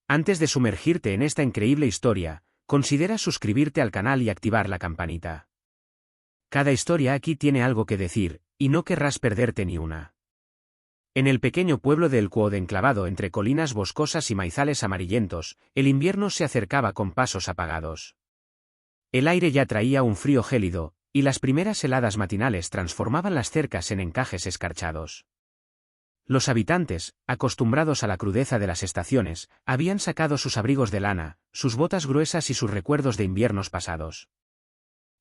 Antes de sumergirte en esta increíble historia, considera suscribirte al canal y activar la campanita. Cada historia aquí tiene algo que decir, y no querrás perderte ni una. En el pequeño pueblo de El Quod, enclavado entre colinas boscosas y maizales amarillentos, el invierno se acercaba con pasos apagados. El aire ya traía un frío gélido, y las primeras heladas matinales transformaban las cercas en encajes escarchados. Los habitantes, acostumbrados a la crudeza de las estaciones, habían sacado sus abrigos de lana, sus botas gruesas y sus recuerdos de inviernos pasados.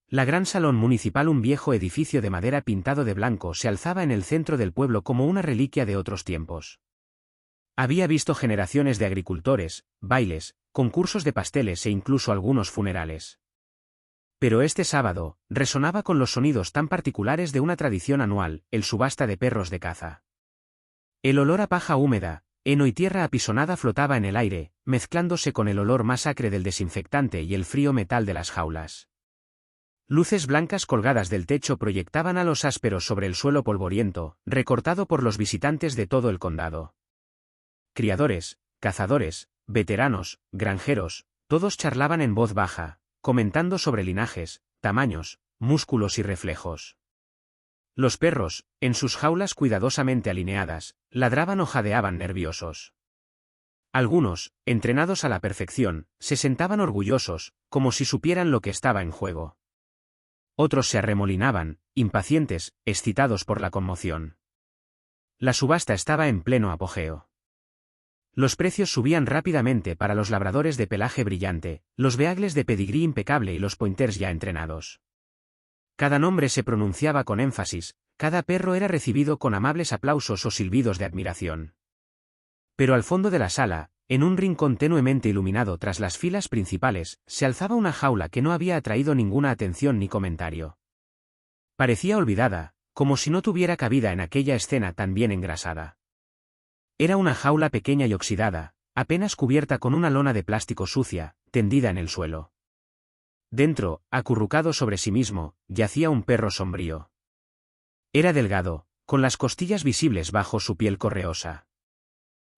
La gran salón municipal, un viejo edificio de madera pintado de blanco, se alzaba en el centro del pueblo como una reliquia de otros tiempos. Había visto generaciones de agricultores, bailes, concursos de pasteles e incluso algunos funerales. Pero este sábado, resonaba con los sonidos tan particulares de una tradición anual, el subasta de perros de caza. El olor a paja húmeda, heno y tierra apisonada flotaba en el aire, mezclándose con el olor más acre del desinfectante y el frío metal de las jaulas. Luces blancas colgadas del techo proyectaban halos ásperos sobre el suelo polvoriento, recortado por los visitantes de todo el condado. Criadores, cazadores, veteranos, granjeros, todos charlaban en voz baja, comentando sobre linajes, tamaños, músculos y reflejos. Los perros, en sus jaulas cuidadosamente alineadas, ladraban o jadeaban nerviosos. Algunos, entrenados a la perfección, se sentaban orgullosos, como si supieran lo que estaba en juego. Otros se arremolinaban, impacientes, excitados por la conmoción. La subasta estaba en pleno apogeo. Los precios subían rápidamente para los labradores de pelaje brillante, los beagles de pedigrí impecable y los pointers ya entrenados. Cada nombre se pronunciaba con énfasis, cada perro era recibido con amables aplausos o silbidos de admiración. Pero al fondo de la sala, en un rincón tenuemente iluminado tras las filas principales, se alzaba una jaula que no había atraído ninguna atención ni comentario. Parecía olvidada, como si no tuviera cabida en aquella escena tan bien engrasada. Era una jaula pequeña y oxidada, apenas cubierta con una lona de plástico sucia, tendida en el suelo. Dentro, acurrucado sobre sí mismo, yacía un perro sombrío. Era delgado, con las costillas visibles bajo su piel correosa.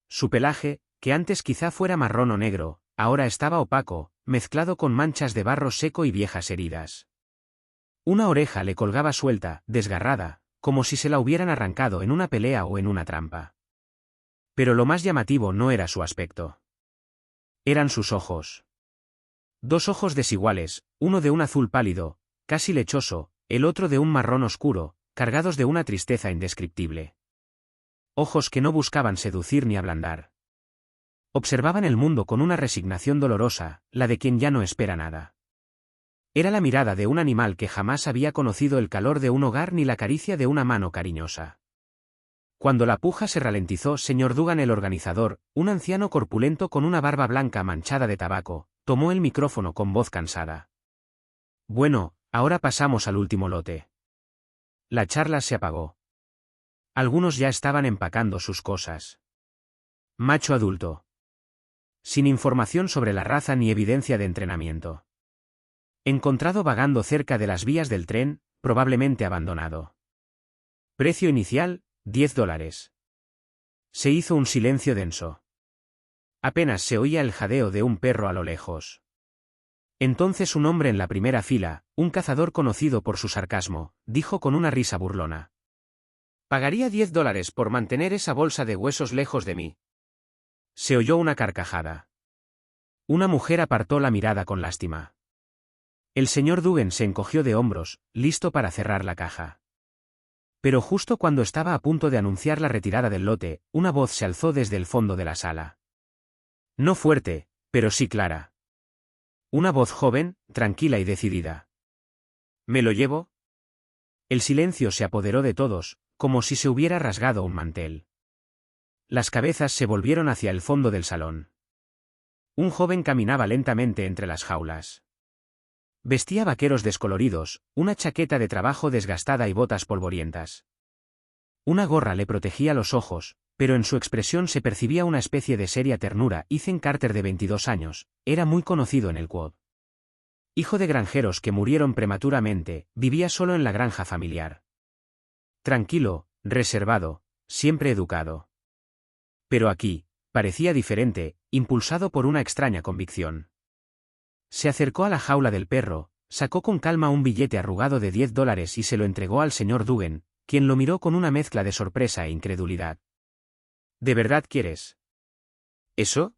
Su pelaje, que antes quizá fuera marrón o negro, ahora estaba opaco, mezclado con manchas de barro seco y viejas heridas. Una oreja le colgaba suelta, desgarrada, como si se la hubieran arrancado en una pelea o en una trampa. Pero lo más llamativo no era su aspecto. Eran sus ojos. Dos ojos desiguales, uno de un azul pálido, casi lechoso, el otro de un marrón oscuro, cargados de una tristeza indescriptible. Ojos que no buscaban seducir ni ablandar. Observaban el mundo con una resignación dolorosa, la de quien ya no espera nada. Era la mirada de un animal que jamás había conocido el calor de un hogar ni la caricia de una mano cariñosa. Cuando la puja se ralentizó, señor Dugan, el organizador, un anciano corpulento con una barba blanca manchada de tabaco, tomó el micrófono con voz cansada. Bueno, ahora pasamos al último lote. La charla se apagó. Algunos ya estaban empacando sus cosas. Macho adulto. Sin información sobre la raza ni evidencia de entrenamiento. Encontrado vagando cerca de las vías del tren, probablemente abandonado. Precio inicial, $10. Se hizo un silencio denso. Apenas se oía el jadeo de un perro a lo lejos. Entonces un hombre en la primera fila, un cazador conocido por su sarcasmo, dijo con una risa burlona. Pagaría $10 por mantener esa bolsa de huesos lejos de mí. Se oyó una carcajada. Una mujer apartó la mirada con lástima. El señor Dugan se encogió de hombros, listo para cerrar la caja. Pero justo cuando estaba a punto de anunciar la retirada del lote, una voz se alzó desde el fondo de la sala. No fuerte, pero sí clara. Una voz joven, tranquila y decidida. ¿Me lo llevo? El silencio se apoderó de todos, como si se hubiera rasgado un mantel. Las cabezas se volvieron hacia el fondo del salón. Un joven caminaba lentamente entre las jaulas. Vestía vaqueros descoloridos, una chaqueta de trabajo desgastada y botas polvorientas. Una gorra le protegía los ojos, pero en su expresión se percibía una especie de seria ternura. Ethan Carter, de 22 años, era muy conocido en el Quod. Hijo de granjeros que murieron prematuramente, vivía solo en la granja familiar. Tranquilo, reservado, siempre educado. Pero aquí, parecía diferente, impulsado por una extraña convicción. Se acercó a la jaula del perro, sacó con calma un billete arrugado de $10 y se lo entregó al señor Dugan, quien lo miró con una mezcla de sorpresa e incredulidad. ¿De verdad quieres eso?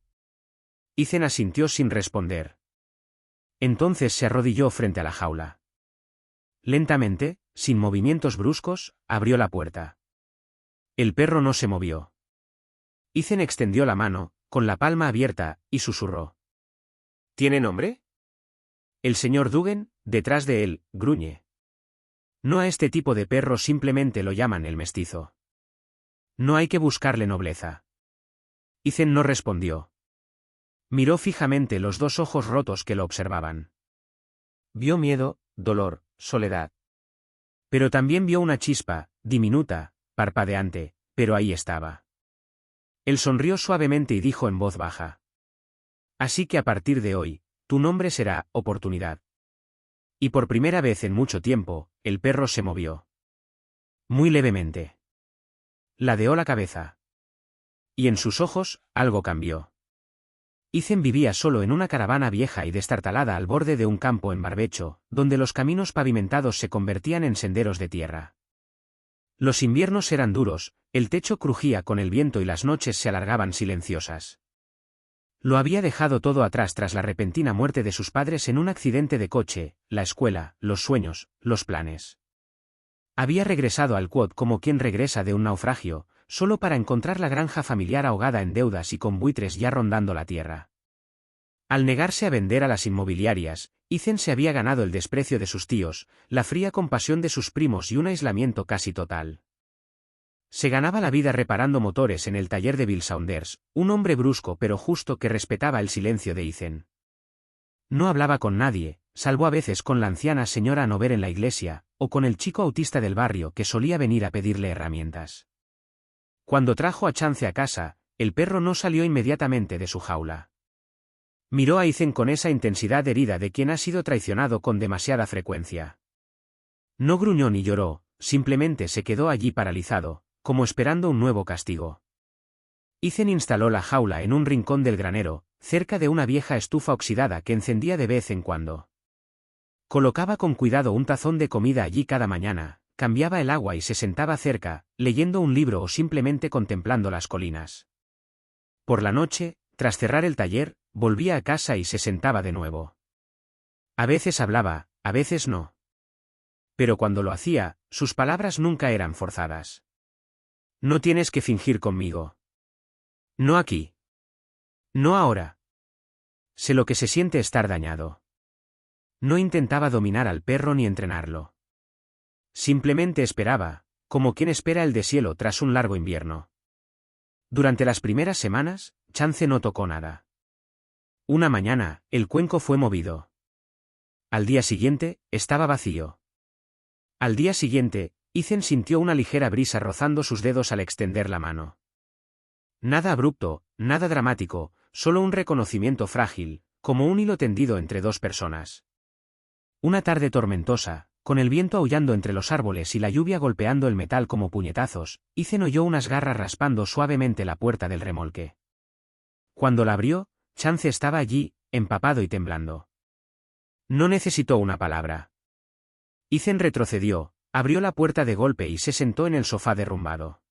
Ethan asintió sin responder. Entonces se arrodilló frente a la jaula. Lentamente, sin movimientos bruscos, abrió la puerta. El perro no se movió. Ethan extendió la mano, con la palma abierta, y susurró. ¿Tiene nombre? El señor Dugan, detrás de él, gruñe. No a este tipo de perro simplemente lo llaman el mestizo. No hay que buscarle nobleza. Ethan no respondió. Miró fijamente los dos ojos rotos que lo observaban. Vio miedo, dolor, soledad. Pero también vio una chispa, diminuta, parpadeante, pero ahí estaba. Él sonrió suavemente y dijo en voz baja. Así que a partir de hoy, tu nombre será Oportunidad. Y por primera vez en mucho tiempo, el perro se movió. Muy levemente. Ladeó la cabeza. Y en sus ojos, algo cambió. Ethan vivía solo en una caravana vieja y destartalada al borde de un campo en barbecho, donde los caminos pavimentados se convertían en senderos de tierra. Los inviernos eran duros, el techo crujía con el viento y las noches se alargaban silenciosas. Lo había dejado todo atrás tras la repentina muerte de sus padres en un accidente de coche, la escuela, los sueños, los planes. Había regresado al quad como quien regresa de un naufragio, solo para encontrar la granja familiar ahogada en deudas y con buitres ya rondando la tierra. Al negarse a vender a las inmobiliarias, Ethan se había ganado el desprecio de sus tíos, la fría compasión de sus primos y un aislamiento casi total. Se ganaba la vida reparando motores en el taller de Bill Saunders, un hombre brusco pero justo que respetaba el silencio de Ethan. No hablaba con nadie, salvo a veces con la anciana señora Hanover en la iglesia, o con el chico autista del barrio que solía venir a pedirle herramientas. Cuando trajo a Chance a casa, el perro no salió inmediatamente de su jaula. Miró a Ethan con esa intensidad herida de quien ha sido traicionado con demasiada frecuencia. No gruñó ni lloró, simplemente se quedó allí paralizado, como esperando un nuevo castigo. Ethan instaló la jaula en un rincón del granero, cerca de una vieja estufa oxidada que encendía de vez en cuando. Colocaba con cuidado un tazón de comida allí cada mañana, cambiaba el agua y se sentaba cerca, leyendo un libro o simplemente contemplando las colinas. Por la noche, tras cerrar el taller, volvía a casa y se sentaba de nuevo. A veces hablaba, a veces no. Pero cuando lo hacía, sus palabras nunca eran forzadas. No tienes que fingir conmigo. No aquí. No ahora. Sé lo que se siente estar dañado. No intentaba dominar al perro ni entrenarlo. Simplemente esperaba, como quien espera el deshielo tras un largo invierno. Durante las primeras semanas, Chance no tocó nada. Una mañana, el cuenco fue movido. Al día siguiente, estaba vacío. Al día siguiente, Ethan sintió una ligera brisa rozando sus dedos al extender la mano. Nada abrupto, nada dramático, solo un reconocimiento frágil, como un hilo tendido entre dos personas. Una tarde tormentosa, con el viento aullando entre los árboles y la lluvia golpeando el metal como puñetazos, Ethan oyó unas garras raspando suavemente la puerta del remolque. Cuando la abrió, Chance estaba allí, empapado y temblando. No necesitó una palabra. Ethan retrocedió, abrió la puerta de golpe y se sentó en el sofá derrumbado.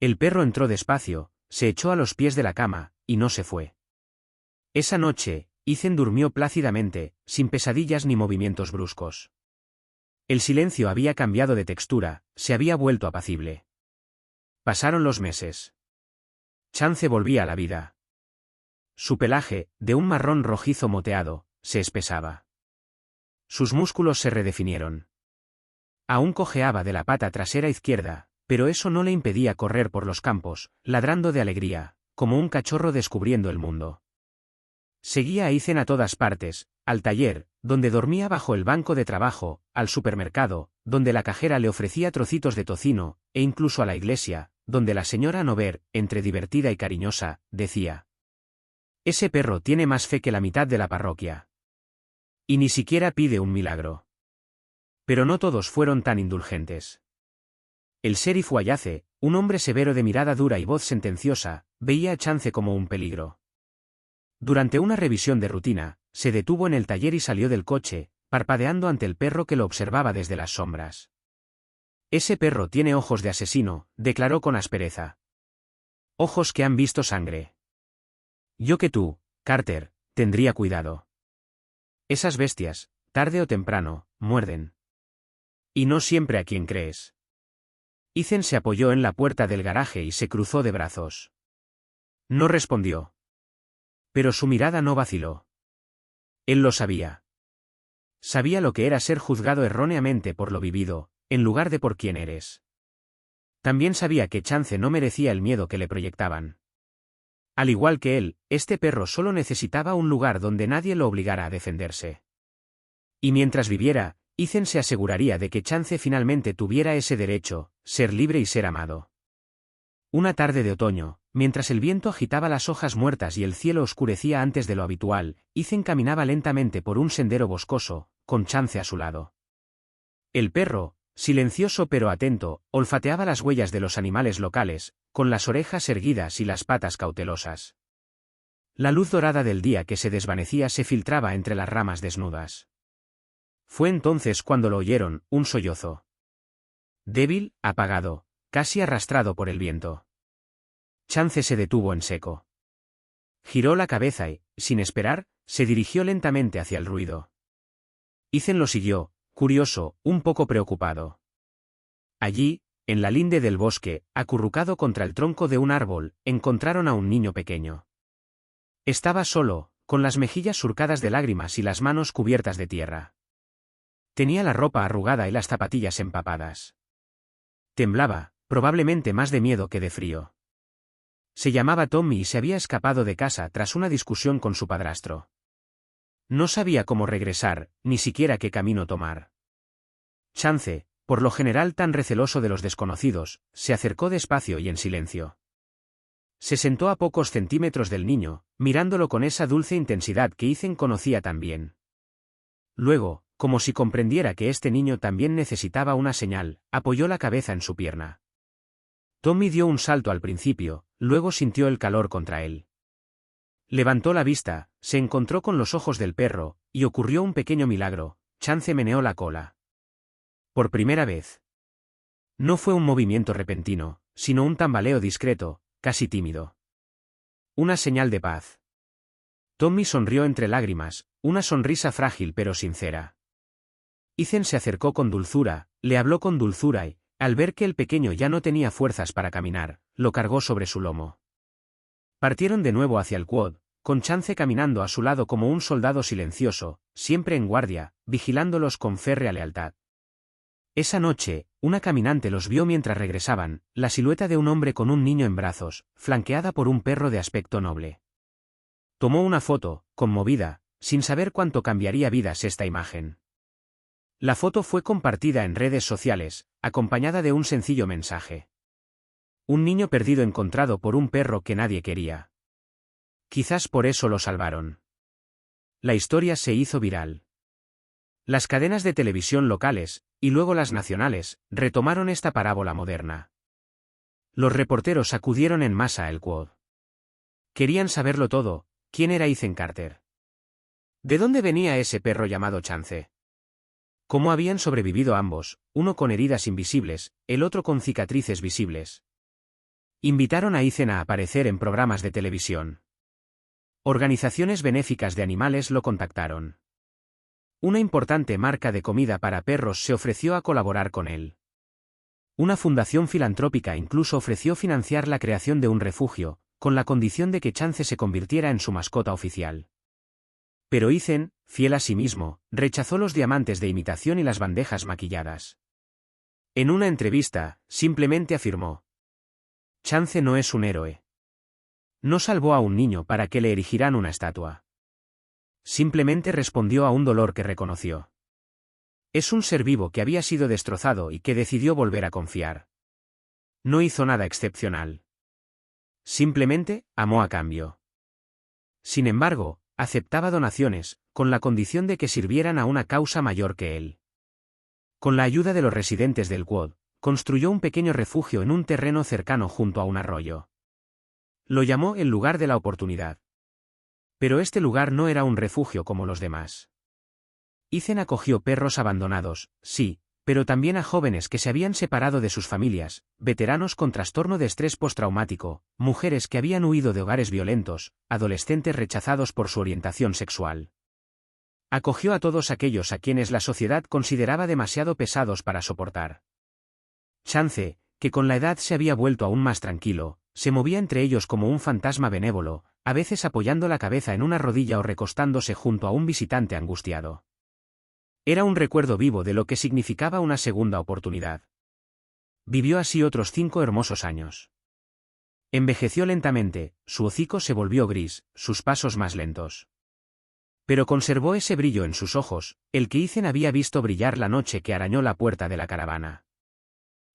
El perro entró despacio, se echó a los pies de la cama, y no se fue. Esa noche, Ethan durmió plácidamente, sin pesadillas ni movimientos bruscos. El silencio había cambiado de textura, se había vuelto apacible. Pasaron los meses. Chance volvía a la vida. Su pelaje, de un marrón rojizo moteado, se espesaba. Sus músculos se redefinieron. Aún cojeaba de la pata trasera izquierda, pero eso no le impedía correr por los campos, ladrando de alegría, como un cachorro descubriendo el mundo. Seguía a Ethan a todas partes, al taller, donde dormía bajo el banco de trabajo, al supermercado, donde la cajera le ofrecía trocitos de tocino, e incluso a la iglesia, donde la señora Hanover, entre divertida y cariñosa, decía: «Ese perro tiene más fe que la mitad de la parroquia. Y ni siquiera pide un milagro». Pero no todos fueron tan indulgentes. El sheriff Wallace, un hombre severo de mirada dura y voz sentenciosa, veía a Chance como un peligro. Durante una revisión de rutina, se detuvo en el taller y salió del coche, parpadeando ante el perro que lo observaba desde las sombras. Ese perro tiene ojos de asesino, declaró con aspereza. Ojos que han visto sangre. Yo que tú, Carter, tendría cuidado. Esas bestias, tarde o temprano, muerden. Y no siempre a quien crees. Ethan se apoyó en la puerta del garaje y se cruzó de brazos. No respondió. Pero su mirada no vaciló. Él lo sabía. Sabía lo que era ser juzgado erróneamente por lo vivido, en lugar de por quién eres. También sabía que Chance no merecía el miedo que le proyectaban. Al igual que él, este perro solo necesitaba un lugar donde nadie lo obligara a defenderse. Y mientras viviera, Ethan se aseguraría de que Chance finalmente tuviera ese derecho, ser libre y ser amado. Una tarde de otoño, mientras el viento agitaba las hojas muertas y el cielo oscurecía antes de lo habitual, Ethan caminaba lentamente por un sendero boscoso, con Chance a su lado. El perro, silencioso pero atento, olfateaba las huellas de los animales locales, con las orejas erguidas y las patas cautelosas. La luz dorada del día que se desvanecía se filtraba entre las ramas desnudas. Fue entonces cuando lo oyeron, un sollozo. Débil, apagado, casi arrastrado por el viento. Chance se detuvo en seco. Giró la cabeza y, sin esperar, se dirigió lentamente hacia el ruido. Ethan lo siguió, curioso, un poco preocupado. Allí, en la linde del bosque, acurrucado contra el tronco de un árbol, encontraron a un niño pequeño. Estaba solo, con las mejillas surcadas de lágrimas y las manos cubiertas de tierra. Tenía la ropa arrugada y las zapatillas empapadas. Temblaba, probablemente más de miedo que de frío. Se llamaba Tommy y se había escapado de casa tras una discusión con su padrastro. No sabía cómo regresar, ni siquiera qué camino tomar. Chance, por lo general tan receloso de los desconocidos, se acercó despacio y en silencio. Se sentó a pocos centímetros del niño, mirándolo con esa dulce intensidad que Ethan conocía tan bien. Luego, como si comprendiera que este niño también necesitaba una señal, apoyó la cabeza en su pierna. Tommy dio un salto al principio, luego sintió el calor contra él. Levantó la vista, se encontró con los ojos del perro, y ocurrió un pequeño milagro. Chance meneó la cola. Por primera vez. No fue un movimiento repentino, sino un tambaleo discreto, casi tímido. Una señal de paz. Tommy sonrió entre lágrimas, una sonrisa frágil pero sincera. Ethan se acercó con dulzura, le habló con dulzura y, al ver que el pequeño ya no tenía fuerzas para caminar, lo cargó sobre su lomo. Partieron de nuevo hacia el quad, con Chance caminando a su lado como un soldado silencioso, siempre en guardia, vigilándolos con férrea lealtad. Esa noche, una caminante los vio mientras regresaban, la silueta de un hombre con un niño en brazos, flanqueada por un perro de aspecto noble. Tomó una foto, conmovida, sin saber cuánto cambiaría vidas esta imagen. La foto fue compartida en redes sociales, acompañada de un sencillo mensaje. Un niño perdido encontrado por un perro que nadie quería. Quizás por eso lo salvaron. La historia se hizo viral. Las cadenas de televisión locales, y luego las nacionales, retomaron esta parábola moderna. Los reporteros acudieron en masa al quad. Querían saberlo todo. ¿Quién era Ethan Carter? ¿De dónde venía ese perro llamado Chance? ¿Cómo habían sobrevivido ambos, uno con heridas invisibles, el otro con cicatrices visibles? Invitaron a Ethan a aparecer en programas de televisión. Organizaciones benéficas de animales lo contactaron. Una importante marca de comida para perros se ofreció a colaborar con él. Una fundación filantrópica incluso ofreció financiar la creación de un refugio, con la condición de que Chance se convirtiera en su mascota oficial. Pero Ethan, fiel a sí mismo, rechazó los diamantes de imitación y las bandejas maquilladas. En una entrevista, simplemente afirmó: Chance no es un héroe. No salvó a un niño para que le erigieran una estatua. Simplemente respondió a un dolor que reconoció. Es un ser vivo que había sido destrozado y que decidió volver a confiar. No hizo nada excepcional. Simplemente, amó a cambio. Sin embargo, aceptaba donaciones, con la condición de que sirvieran a una causa mayor que él. Con la ayuda de los residentes del quad, construyó un pequeño refugio en un terreno cercano junto a un arroyo. Lo llamó el lugar de la oportunidad. Pero este lugar no era un refugio como los demás. Ethan acogió perros abandonados, sí, pero también a jóvenes que se habían separado de sus familias, veteranos con trastorno de estrés postraumático, mujeres que habían huido de hogares violentos, adolescentes rechazados por su orientación sexual. Acogió a todos aquellos a quienes la sociedad consideraba demasiado pesados para soportar. Chance, que con la edad se había vuelto aún más tranquilo, se movía entre ellos como un fantasma benévolo, a veces apoyando la cabeza en una rodilla o recostándose junto a un visitante angustiado. Era un recuerdo vivo de lo que significaba una segunda oportunidad. Vivió así otros 5 hermosos años. Envejeció lentamente, su hocico se volvió gris, sus pasos más lentos. Pero conservó ese brillo en sus ojos, el que Ethan había visto brillar la noche que arañó la puerta de la caravana.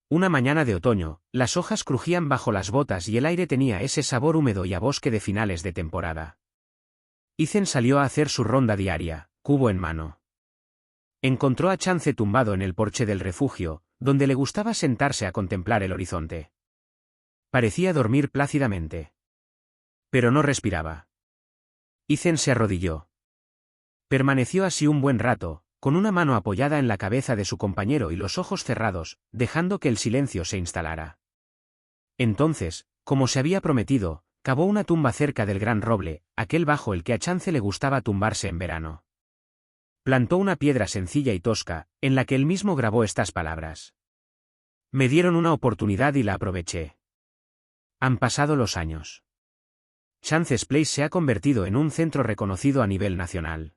Una mañana de otoño, las hojas crujían bajo las botas y el aire tenía ese sabor húmedo y a bosque de finales de temporada. Ethan salió a hacer su ronda diaria, cubo en mano. Encontró a Chance tumbado en el porche del refugio, donde le gustaba sentarse a contemplar el horizonte. Parecía dormir plácidamente. Pero no respiraba. Ethan se arrodilló. Permaneció así un buen rato, con una mano apoyada en la cabeza de su compañero y los ojos cerrados, dejando que el silencio se instalara. Entonces, como se había prometido, cavó una tumba cerca del gran roble, aquel bajo el que a Chance le gustaba tumbarse en verano. Plantó una piedra sencilla y tosca, en la que él mismo grabó estas palabras. Me dieron una oportunidad y la aproveché. Han pasado los años. Chance's Place se ha convertido en un centro reconocido a nivel nacional.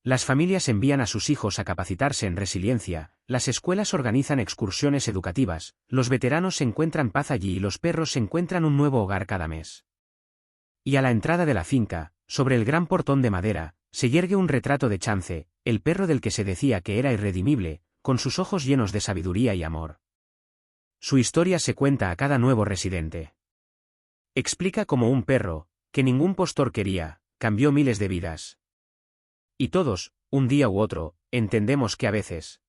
Las familias envían a sus hijos a capacitarse en resiliencia, las escuelas organizan excursiones educativas, los veteranos encuentran paz allí y los perros encuentran un nuevo hogar cada mes. Y a la entrada de la finca, sobre el gran portón de madera, se yergue un retrato de Chance, el perro del que se decía que era irredimible, con sus ojos llenos de sabiduría y amor. Su historia se cuenta a cada nuevo residente. Explica cómo un perro, que ningún postor quería, cambió miles de vidas. Y todos, un día u otro, entendemos que a veces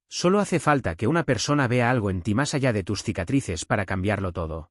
solo hace falta que una persona vea algo en ti más allá de tus cicatrices para cambiarlo todo.